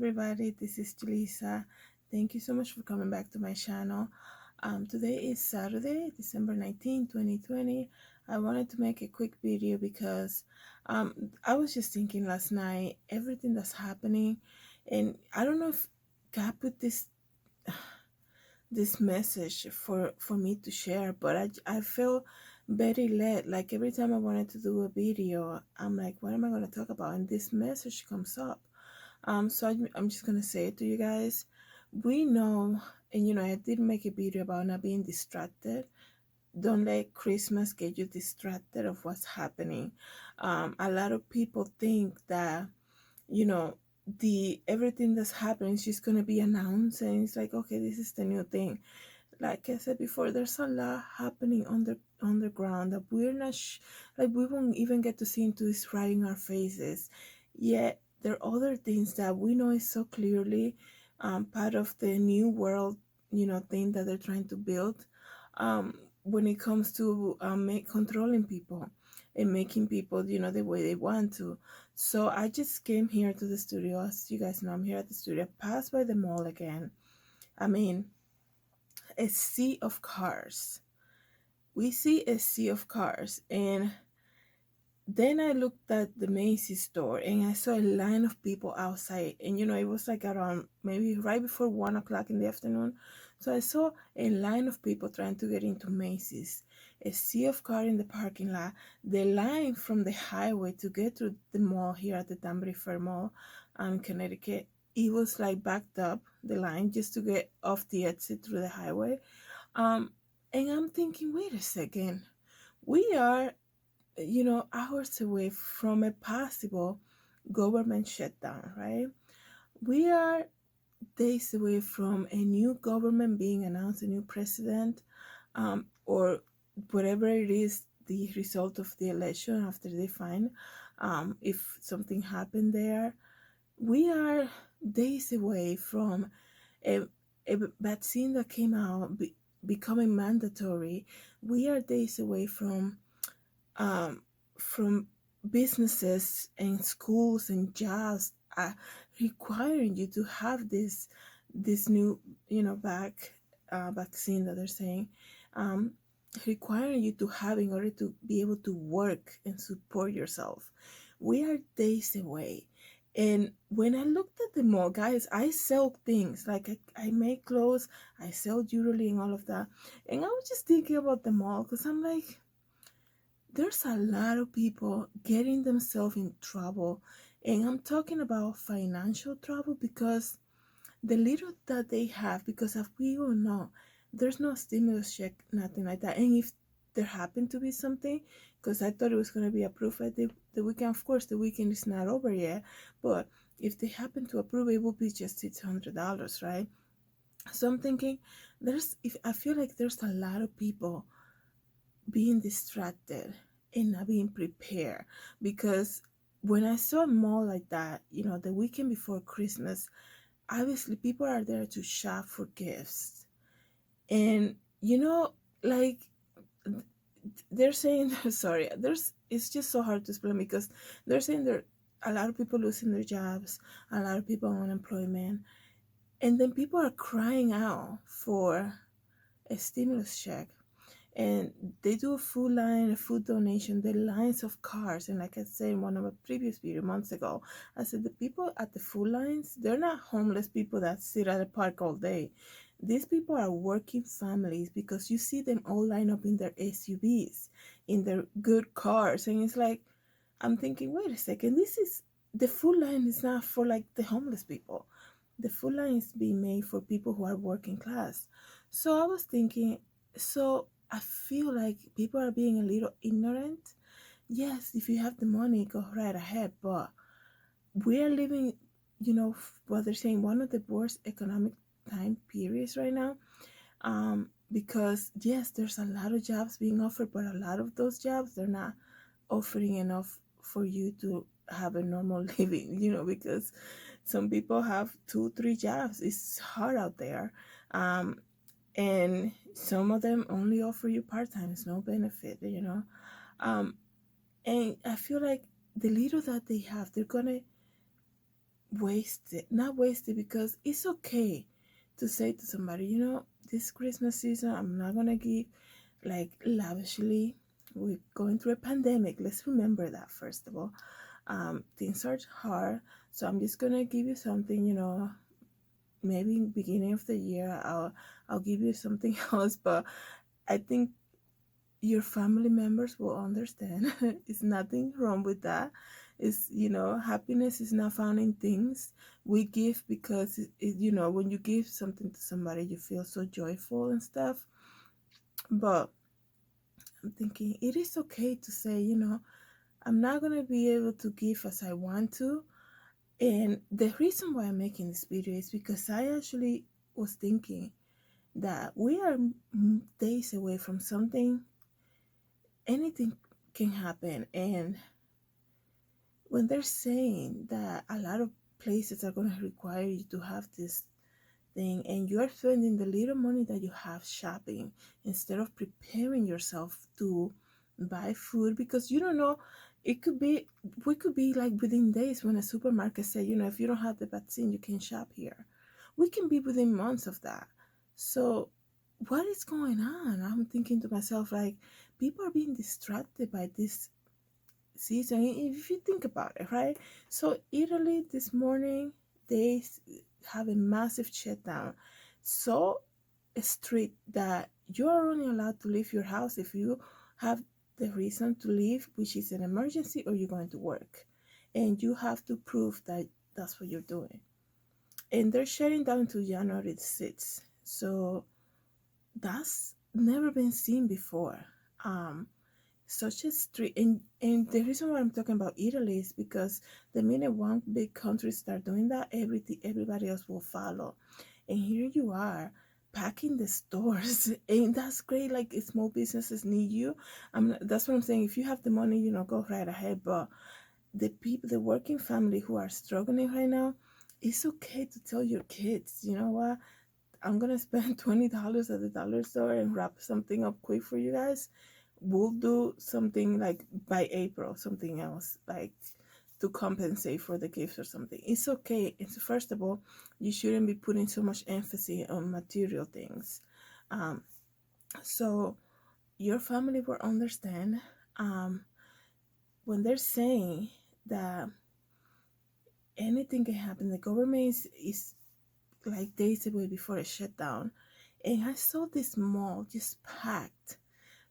everybody, this is Julissa. Thank you so much for coming back to my channel. Today is Saturday, December 19th, 2020. I wanted to make a quick video because I was just thinking last night, everything that's happening, and I don't know if God put this message for me to share, but I feel very led. Like every time I wanted to do a video, I'm like, what am I going to talk about? And this message comes up. So I'm just gonna say it to you guys. We know, and I did make a video about not being distracted. Don't let Christmas get you distracted of what's happening. A lot of people think that you know the everything that's happening is just gonna be announced, and it's like, okay, this is the new thing. Like I said before, there's a lot happening underground that we're not like we won't even get to see into this right in our faces. Yet there are other things that we know is so clearly part of the new world, thing that they're trying to build. When it comes to controlling people and making people, the way they want to. So I just came here to the studio. As you guys know, I'm here at the studio. Passed by the mall again. I mean, a sea of cars. We see a sea of cars, and then I looked at the Macy's store and I saw a line of people outside. And it was like around maybe right before 1 o'clock in the afternoon. So I saw a line of people trying to get into Macy's, a sea of cars in the parking lot. The line from the highway to get to the mall here at the Danbury Fair Mall, Connecticut, it was like backed up, the line, just to get off the exit through the highway. Um, and I'm thinking, wait a second, we are hours away from a possible government shutdown, right? We are days away from a new government being announced, a new president, or whatever it is, the result of the election after they find if something happened there. We are days away from a, a vaccine that came out becoming mandatory. We are days away um, from businesses and schools and jobs requiring you to have this new vaccine that they're saying, um, requiring you to have in order to be able to work and support yourself. We are days away. And when I looked at the mall, guys, I sell things like I make clothes, I sell jewelry and all of that. And I was just thinking about the mall because I'm like, there's a lot of people getting themselves in trouble. And I'm talking about financial trouble because the little that they have, because as we all know, there's no stimulus check, nothing like that. And if there happened to be something, because I thought it was going to be approved at the weekend, of course, the weekend is not over yet, but if they happen to approve it, will be just $600, right? So I'm thinking, if I feel like there's a lot of people being distracted and not being prepared, because when I saw a mall like that, the weekend before Christmas, obviously people are there to shop for gifts. And like they're saying sorry, there's it's just so hard to explain because they're saying there a lot of people losing their jobs, a lot of people on unemployment, and then people are crying out for a stimulus check, and they do a food line, a food donation, the lines of cars. And like I said in one of my previous video months ago, I said the people at the food lines, they're not homeless people that sit at a park all day. These people are working families, because you see them all line up in their SUVs, in their good cars. And it's like, I'm thinking, wait a second, the food line is not for like the homeless people. The food line is being made for people who are working class. So I was thinking, so I feel like people are being a little ignorant. Yes, if you have the money, go right ahead. But we are living, what they're saying, one of the worst economic time periods right now. Because yes, there's a lot of jobs being offered, but a lot of those jobs, they're not offering enough for you to have a normal living, because some people have 2 3 jobs. It's hard out there. And some of them only offer you part-time. It's no benefit. um and I feel like the little that they have, they're gonna wasted. Not wasted, because it's okay to say to somebody, this Christmas season, I'm not gonna give like lavishly. We're going through a pandemic. Let's remember that first of all. Things are hard, so I'm just gonna give you something. Maybe in the beginning of the year, I'll give you something else. But I think your family members will understand. It's nothing wrong with that. It's, happiness is not found in things. We give because when you give something to somebody, you feel so joyful and stuff. But I'm thinking it is okay to say, I'm not going to be able to give as I want to. And the reason why I'm making this video is because I actually was thinking that we are days away from something. Anything can happen. And when they're saying that a lot of places are going to require you to have this thing, and you're spending the little money that you have shopping instead of preparing yourself to buy food, because you don't know, it could be, we could be like within days when a supermarket say, if you don't have the vaccine, you can shop here. We can be within months of that. So what is going on? I'm thinking to myself, like, people are being distracted by this season. If you think about it, right? So Italy this morning, they have a massive shutdown, so strict that you are only allowed to leave your house if you have the reason to leave, which is an emergency or you're going to work, and you have to prove that that's what you're doing. And they're shutting down to January 6th, so that's never been seen before. um Such a strict, and the reason why I'm talking about Italy is because the minute one big country start doing that, everybody else will follow. And here you are packing the stores, and that's great. Like, small businesses need you. That's what I'm saying. If you have the money, go right ahead. But the people, the working family who are struggling right now, it's okay to tell your kids, you know what? I'm gonna spend $20 at the dollar store and wrap something up quick for you guys. We'll do something like by April, something else, like to compensate for the gifts or something. It's okay. It's, first of all, you shouldn't be putting so much emphasis on material things. Um, so your family will understand um, when they're saying that anything can happen. The government is like days away before a shutdown, and I saw this mall just packed.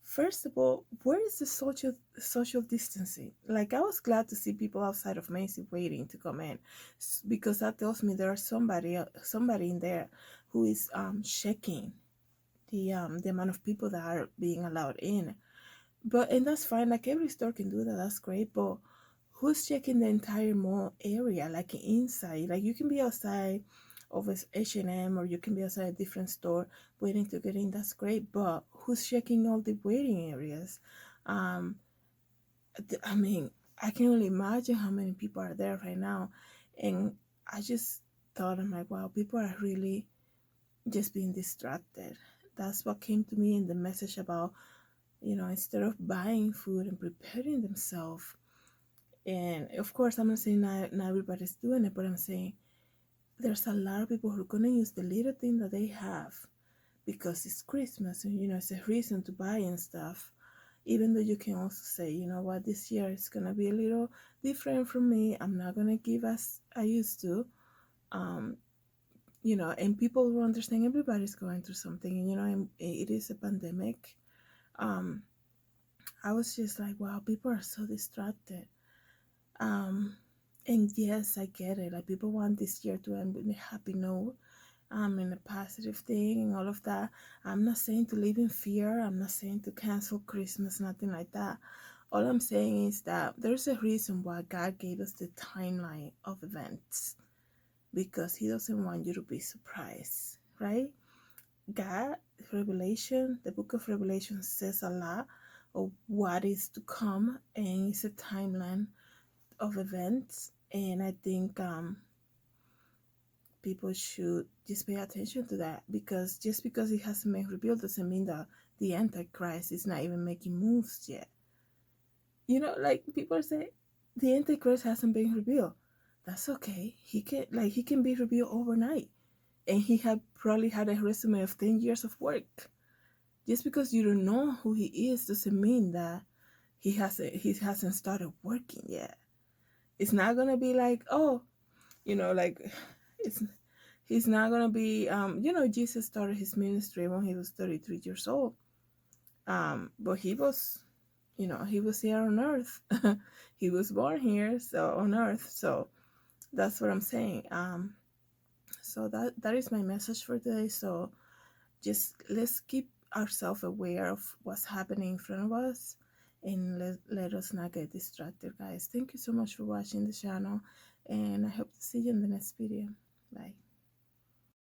First of all, where is the social distancing? Like, I was glad to see people outside of Macy waiting to come in, because that tells me there are somebody in there who is checking the amount of people that are being allowed in. But and that's fine. Like, every store can do that. That's great. But who's checking the entire mall area, like inside? Like, you can be outside of H&M, or you can be outside a different store waiting to get in. That's great. But who's checking all the waiting areas? Um, I mean, I can only imagine how many people are there right now. And I just thought, I'm like, wow, people are really just being distracted. That's what came to me in the message about, instead of buying food and preparing themselves. And of course, I'm not saying not everybody's doing it, but I'm saying there's a lot of people who are going to use the little thing that they have because it's Christmas, and it's a reason to buy and stuff. Even though you can also say, you know what, this year it's going to be a little different from me. I'm not going to give as I used to. Um, and people will understand everybody's going through something, and and it is a pandemic. Um, I was just like, wow, people are so distracted. Um, and yes, I get it. Like, people want this year to end with a happy note, and a positive thing and all of that. I'm not saying to live in fear. I'm not saying to cancel Christmas, nothing like that. All I'm saying is that there's a reason why God gave us the timeline of events, because He doesn't want you to be surprised, right? God, Revelation, the book of Revelation says a lot of what is to come, and it's a timeline of events. And I think people should just pay attention to that, because just because it hasn't been revealed doesn't mean that the Antichrist is not even making moves yet. Like, people say the Antichrist hasn't been revealed. That's okay. He can be revealed overnight, and he had probably had a resume of 10 years of work. Just because you don't know who he is doesn't mean that he hasn't started working yet. It's not gonna be like, oh, like it's he's not gonna be Jesus started his ministry when he was 33 years old. But he was here on earth. He was born here, so on earth. So that's what I'm saying. So that is my message for today. So just let's keep ourselves aware of what's happening in front of us, and let us not get distracted, guys. Thank you so much for watching the channel, and I hope to see you in the next video. Bye.